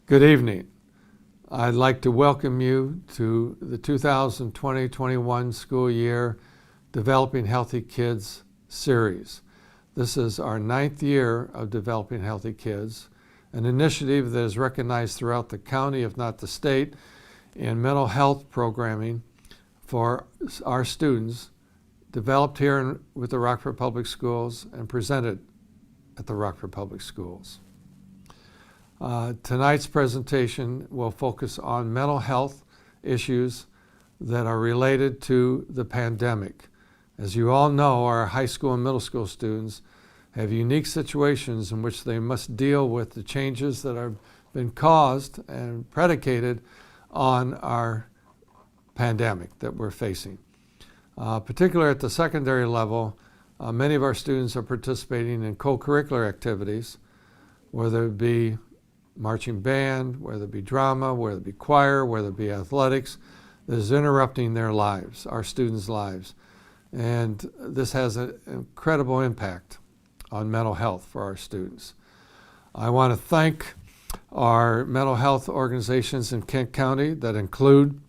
Good evening. I'd like to welcome you to the 2020-21 school year Developing Healthy Kids series. This is our 9th year of Developing Healthy Kids, an initiative that is recognized throughout the county, if not the state, in mental health programming for our students, developed here with the Rockford Public Schools and presented at the Rockford Public Schools. Tonight's presentation will focus on mental health issues that are related to the pandemic. As you all know, our high school and middle school students have unique situations in which they must deal with the changes that have been caused and predicated on our pandemic that we're facing. Particularly at the secondary level, many of our students are participating in co-curricular activities, whether it be marching band, whether it be drama, whether it be choir, whether it be athletics, that is interrupting their lives, our students' lives. And this has an incredible impact on mental health for our students. I want to thank our mental health organizations in Kent County that include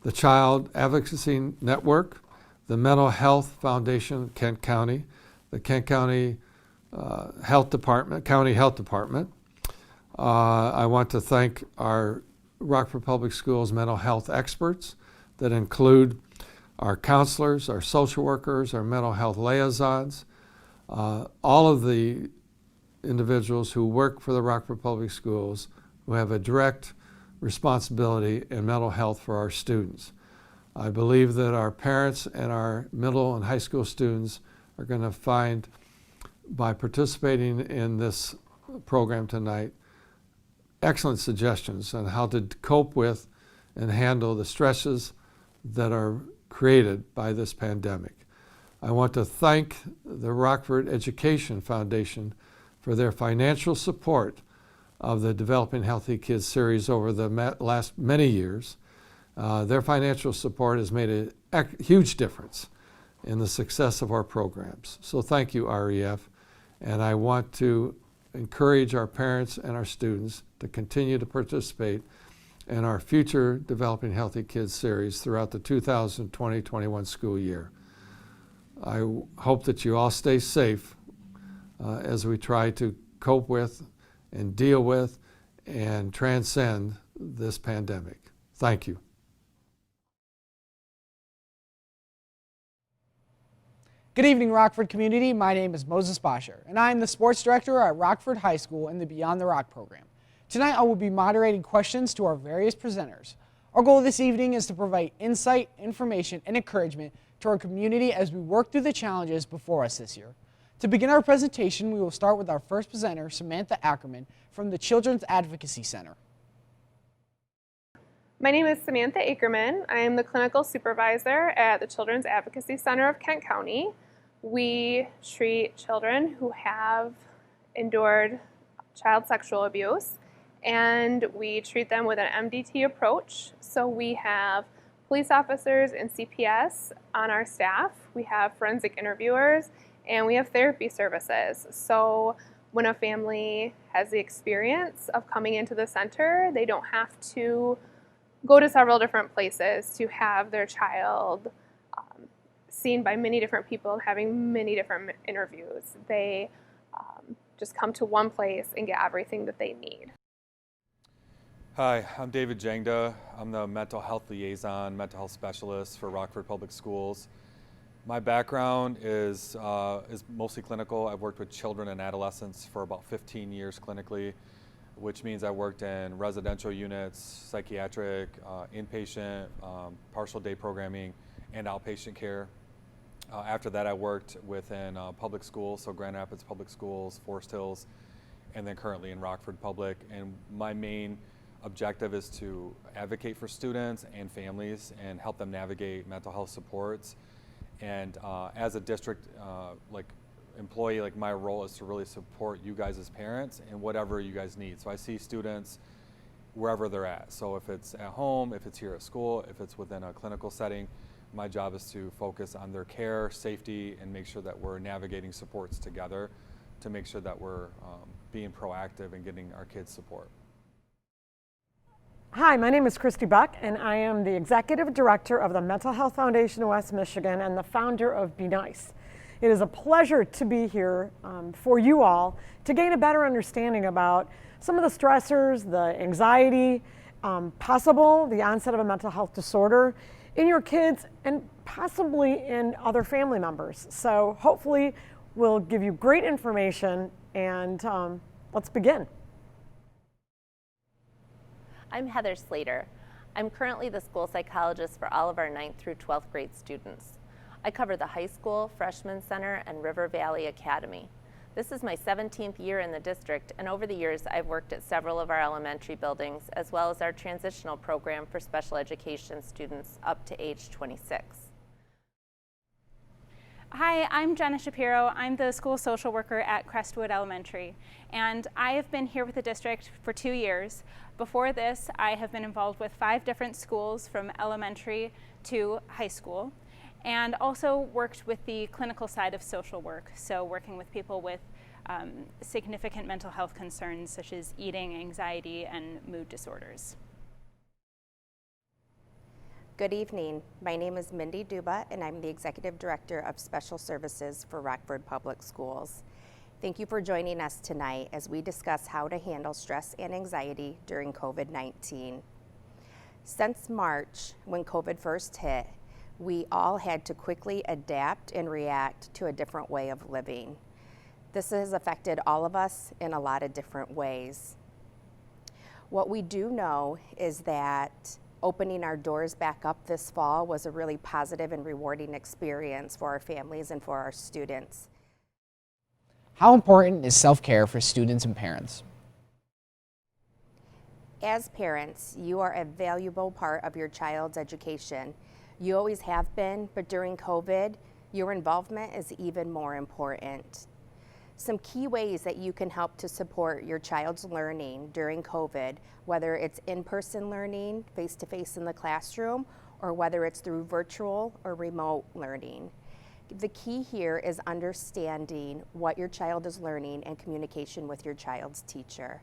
the Child Advocacy Network, the Mental Health Foundation of Kent County, the Kent County Health Department, County Health Department. I want to thank our Rockford Public Schools mental health experts that include our counselors, our social workers, our mental health liaisons, all of the individuals who work for the Rockford Public Schools who have a direct responsibility in mental health for our students. I believe that our parents and our middle and high school students are going to find, by participating in this program tonight, excellent suggestions on how to cope with and handle the stresses that are created by this pandemic. I want to thank the Rockford Education Foundation for their financial support of the Developing Healthy Kids series over the last many years. Their financial support has made a huge difference in the success of our programs. So thank you, REF, and I want to encourage our parents and our students to continue to participate in our future Developing Healthy Kids series throughout the 2020-21 school year. I hope that you all stay safe as we try to cope with and deal with and transcend this pandemic. Thank you. Good evening, Rockford community. My name is Moses Bosscher, and I am the sports director at Rockford High School in the Beyond the Rock program. Tonight, I will be moderating questions to our various presenters. Our goal this evening is to provide insight, information, and encouragement to our community as we work through the challenges before us this year. To begin our presentation, we will start with our first presenter, Samantha Ackerman, from the Children's Advocacy Center. My name is Samantha Ackerman. I am the clinical supervisor at the Children's Advocacy Center of Kent County. We treat children who have endured child sexual abuse, and we treat them with an MDT approach. So we have police officers and CPS on our staff. We have forensic interviewers, and we have therapy services. So when a family has the experience of coming into the center, they don't have to go to several different places to have their child seen by many different people, having many different interviews. They just come to one place and get everything that they need. Hi, I'm David Jangda. I'm the mental health liaison, mental health specialist for Rockford Public Schools. My background is mostly clinical. I've worked with children and adolescents for about 15 years clinically, which means I worked in residential units, psychiatric, inpatient, partial day programming, and outpatient care. After that, I worked within public schools, so Grand Rapids Public Schools, Forest Hills, and then currently in Rockford Public. And my main objective is to advocate for students and families and help them navigate mental health supports. And as a district employee, my role is to really support you guys as parents and whatever you guys need. So I see students wherever they're at. So if it's at home, if it's here at school, if it's within a clinical setting, my job is to focus on their care, safety, and make sure that we're navigating supports together to make sure that we're being proactive and getting our kids support. Hi, my name is Christy Buck, and I am the Executive Director of the Mental Health Foundation of West Michigan and the founder of Be Nice. It is a pleasure to be here for you all to gain a better understanding about some of the stressors, the anxiety, possible the onset of a mental health disorder in your kids and possibly in other family members. So hopefully we'll give you great information, and let's begin. I'm Heather Slater. I'm currently the school psychologist for all of our 9th through 12th grade students. I cover the high school, freshman center, and River Valley Academy. This is my 17th year in the district, and over the years I've worked at several of our elementary buildings as well as our transitional program for special education students up to age 26. Hi, I'm Jenna Shapiro. I'm the school social worker at Crestwood Elementary, and I have been here with the district for 2 years. Before this, I have been involved with 5 different schools from elementary to high school, and also worked with the clinical side of social work, so working with people with significant mental health concerns such as eating, anxiety, and mood disorders. Good evening. My name is Mindy Duba, and I'm the Executive Director of Special Services for Rockford Public Schools. Thank you for joining us tonight as we discuss how to handle stress and anxiety during COVID-19. Since March, when COVID first hit, we all had to quickly adapt and react to a different way of living. This has affected all of us in a lot of different ways. What we do know is that opening our doors back up this fall was a really positive and rewarding experience for our families and for our students. How important is self-care for students and parents? As parents, you are a valuable part of your child's education. You always have been, but during COVID, your involvement is even more important. Some key ways that you can help to support your child's learning during COVID, whether it's in-person learning, face-to-face in the classroom, or whether it's through virtual or remote learning. The key here is understanding what your child is learning and communication with your child's teacher.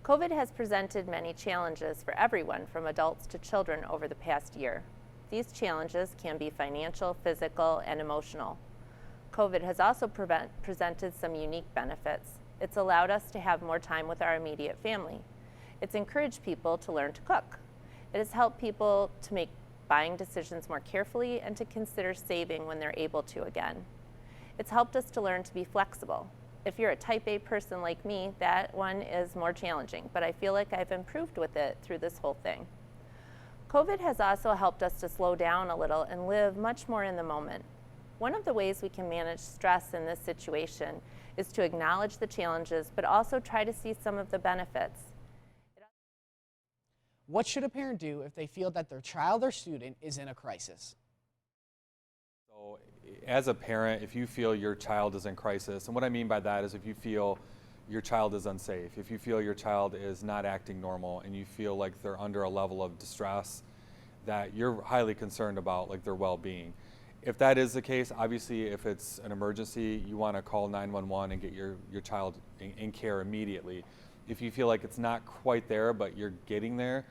COVID has presented many challenges for everyone from adults to children over the past year. These challenges can be financial, physical, and emotional. COVID has also presented some unique benefits. It's allowed us to have more time with our immediate family. It's encouraged people to learn to cook. It has helped people to make buying decisions more carefully and to consider saving when they're able to again. It's helped us to learn to be flexible. If you're a type A person like me, that one is more challenging, but I feel like I've improved with it through this whole thing. COVID has also helped us to slow down a little and live much more in the moment. One of the ways we can manage stress in this situation is to acknowledge the challenges, but also try to see some of the benefits. What should a parent do if they feel that their child or student is in a crisis? So, as a parent, if you feel your child is in crisis, and what I mean by that is if you feel your child is unsafe, if you feel your child is not acting normal, and you feel like they're under a level of distress that you're highly concerned about, like their well-being. If that is the case, obviously if it's an emergency, you want to call 911 and get your child in care immediately. If you feel like it's not quite there, but you're getting there,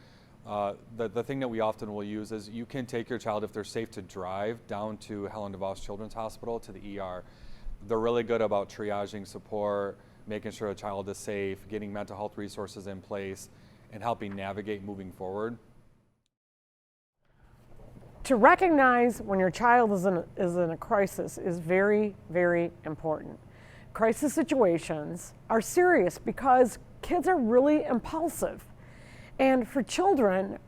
the thing that we often will use is you can take your child, if they're safe to drive, down to Helen DeVos Children's Hospital to the ER. They're really good about triaging support, making sure a child is safe, getting mental health resources in place, and helping navigate moving forward. To recognize when your child is in a crisis is very, very important. Crisis situations are serious because kids are really impulsive. And for children,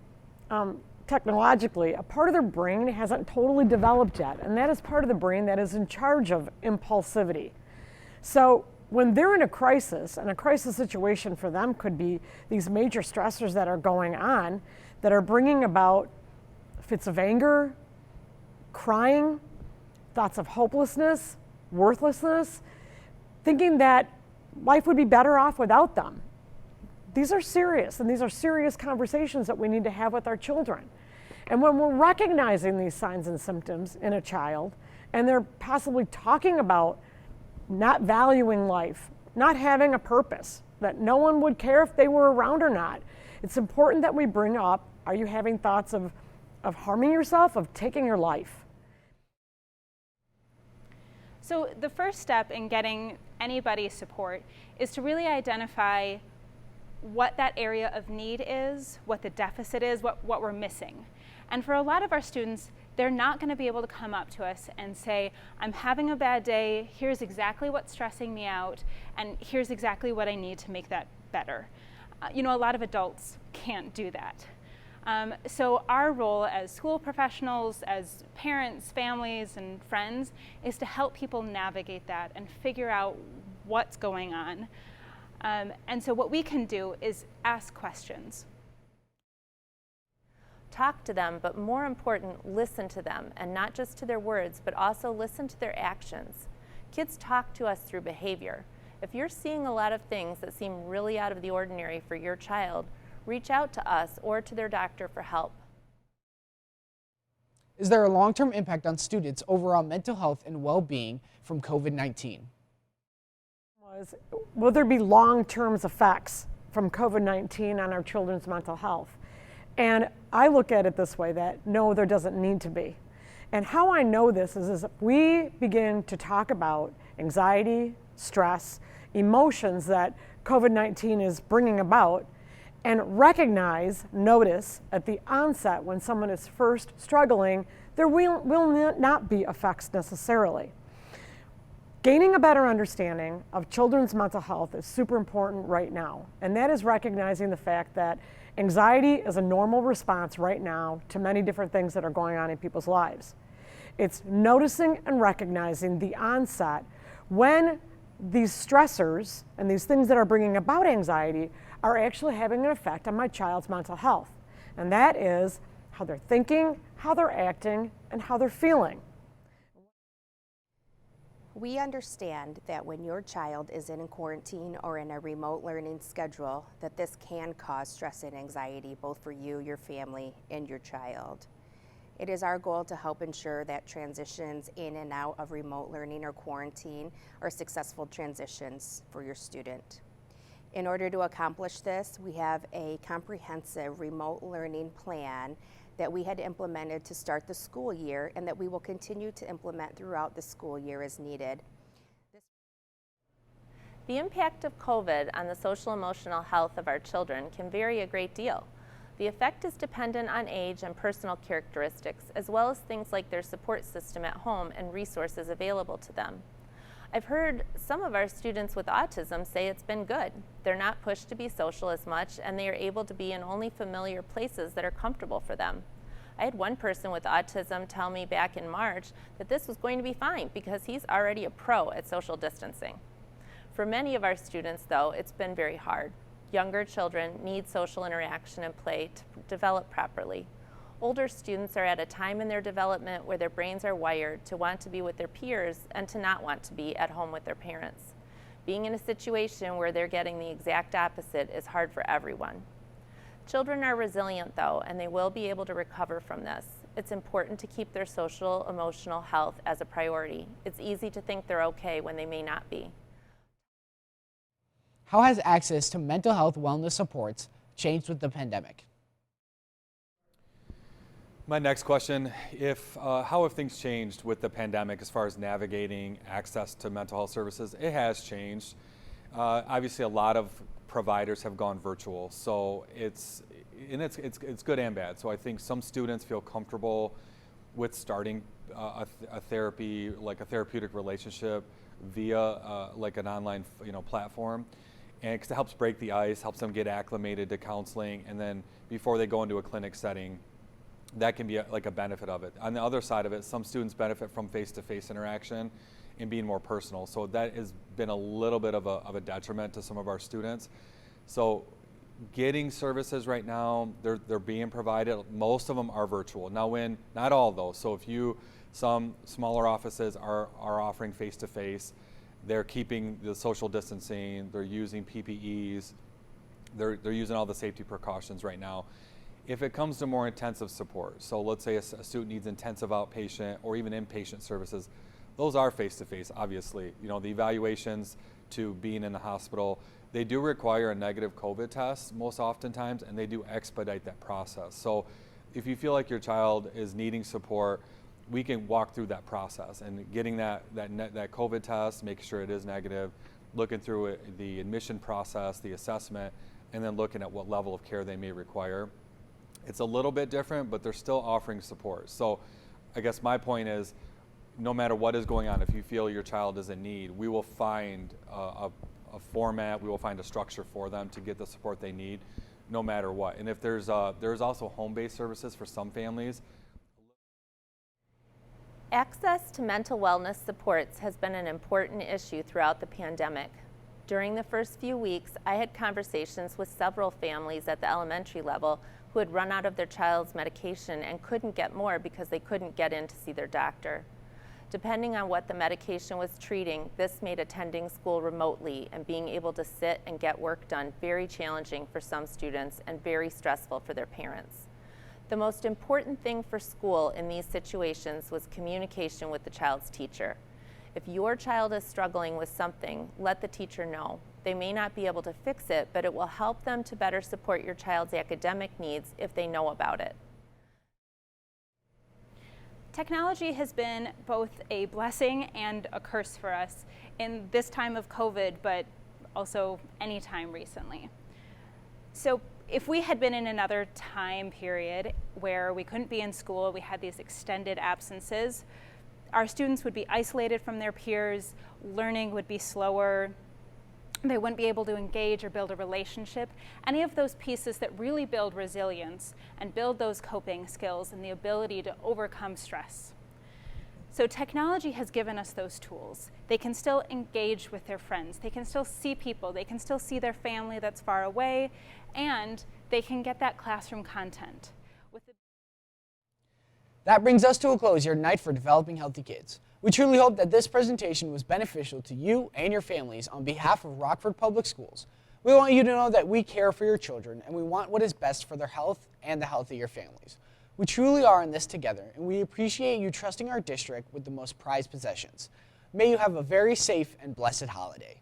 technologically, a part of their brain hasn't totally developed yet, and that is part of the brain that is in charge of impulsivity. So when they're in a crisis, and a crisis situation for them could be these major stressors that are going on that are bringing about fits of anger, crying, thoughts of hopelessness, worthlessness, thinking that life would be better off without them. These are serious, and these are serious conversations that we need to have with our children. And when we're recognizing these signs and symptoms in a child, and they're possibly talking about not valuing life, not having a purpose, that no one would care if they were around or not. It's important that we bring up, are you having thoughts of harming yourself, of taking your life? So the first step in getting anybody's support is to really identify what that area of need is, what the deficit is, what we're missing. And for a lot of our students, they're not going to be able to come up to us and say, I'm having a bad day, here's exactly what's stressing me out, and here's exactly what I need to make that better. A lot of adults can't do that. So our role as school professionals, as parents, families, and friends is to help people navigate that and figure out what's going on. And so what we can do is ask questions. Talk to them, but more important, listen to them, and not just to their words, but also listen to their actions. Kids talk to us through behavior. If you're seeing a lot of things that seem really out of the ordinary for your child, reach out to us or to their doctor for help. Is there a long-term impact on students' overall mental health and well-being from COVID-19? Will there be long-term effects from COVID-19 on our children's mental health? And I look at it this way, that no, there doesn't need to be. And how I know this is if we begin to talk about anxiety, stress, emotions that COVID-19 is bringing about, and notice at the onset when someone is first struggling, there will not be effects necessarily. Gaining a better understanding of children's mental health is super important right now, and that is recognizing the fact that anxiety is a normal response right now to many different things that are going on in people's lives. It's noticing and recognizing the onset when these stressors and these things that are bringing about anxiety are actually having an effect on my child's mental health. And that is how they're thinking, how they're acting, and how they're feeling. We understand that when your child is in quarantine or in a remote learning schedule, that this can cause stress and anxiety both for you, your family, and your child. It is our goal to help ensure that transitions in and out of remote learning or quarantine are successful transitions for your student. In order to accomplish this, we have a comprehensive remote learning plan that we had implemented to start the school year and that we will continue to implement throughout the school year as needed. The impact of COVID on the social emotional health of our children can vary a great deal. The effect is dependent on age and personal characteristics, as well as things like their support system at home and resources available to them. I've heard some of our students with autism say it's been good. They're not pushed to be social as much, and they are able to be in only familiar places that are comfortable for them. I had one person with autism tell me back in March that this was going to be fine because he's already a pro at social distancing. For many of our students, though, it's been very hard. Younger children need social interaction and play to develop properly. Older students are at a time in their development where their brains are wired to want to be with their peers and to not want to be at home with their parents. Being in a situation where they're getting the exact opposite is hard for everyone. Children are resilient, though, and they will be able to recover from this. It's important to keep their social emotional health as a priority. It's easy to think they're okay when they may not be. How has access to mental health wellness supports changed with the pandemic? My next question, how have things changed with the pandemic as far as navigating access to mental health services? It has changed. Obviously, a lot of providers have gone virtual, so it's good and bad. So I think some students feel comfortable with starting a therapy, like a therapeutic relationship via like an online platform. And it helps break the ice, helps them get acclimated to counseling, and then before they go into a clinic setting, that can be like a benefit of it. On the other side of it, some students benefit from face-to-face interaction and being more personal. So that has been a little bit of a detriment to some of our students. So getting services right now, they're being provided. Most of them are virtual. Now not all though. So some smaller offices are offering face-to-face. They're keeping the social distancing, they're using PPEs, they're using all the safety precautions right now. If it comes to more intensive support, so let's say a student needs intensive outpatient or even inpatient services, those are face-to-face, obviously. The evaluations to being in the hospital, they do require a negative COVID test most oftentimes, and they do expedite that process. So if you feel like your child is needing support, we can walk through that process and getting that COVID test, making sure it is negative, looking through it, the admission process, the assessment, and then looking at what level of care they may require. It's a little bit different, but they're still offering support. So I guess my point is, no matter what is going on, if you feel your child is in need, we will find a format, we will find a structure for them to get the support they need, no matter what. And if there's also home-based services for some families. Access to mental wellness supports has been an important issue throughout the pandemic. During the first few weeks, I had conversations with several families at the elementary level who had run out of their child's medication and couldn't get more because they couldn't get in to see their doctor. Depending on what the medication was treating, this made attending school remotely and being able to sit and get work done very challenging for some students and very stressful for their parents. The most important thing for school in these situations was communication with the child's teacher. If your child is struggling with something, let the teacher know. They may not be able to fix it, but it will help them to better support your child's academic needs if they know about it. Technology has been both a blessing and a curse for us in this time of COVID, but also any time recently. So if we had been in another time period where we couldn't be in school, we had these extended absences, our students would be isolated from their peers, learning would be slower, they wouldn't be able to engage or build a relationship. Any of those pieces that really build resilience and build those coping skills and the ability to overcome stress. So technology has given us those tools. They can still engage with their friends. They can still see people. They can still see their family that's far away, and they can get that classroom content. That brings us to a close here tonight for Developing Healthy Kids. We truly hope that this presentation was beneficial to you and your families on behalf of Rockford Public Schools. We want you to know that we care for your children and we want what is best for their health and the health of your families. We truly are in this together, and we appreciate you trusting our district with the most prized possessions. May you have a very safe and blessed holiday.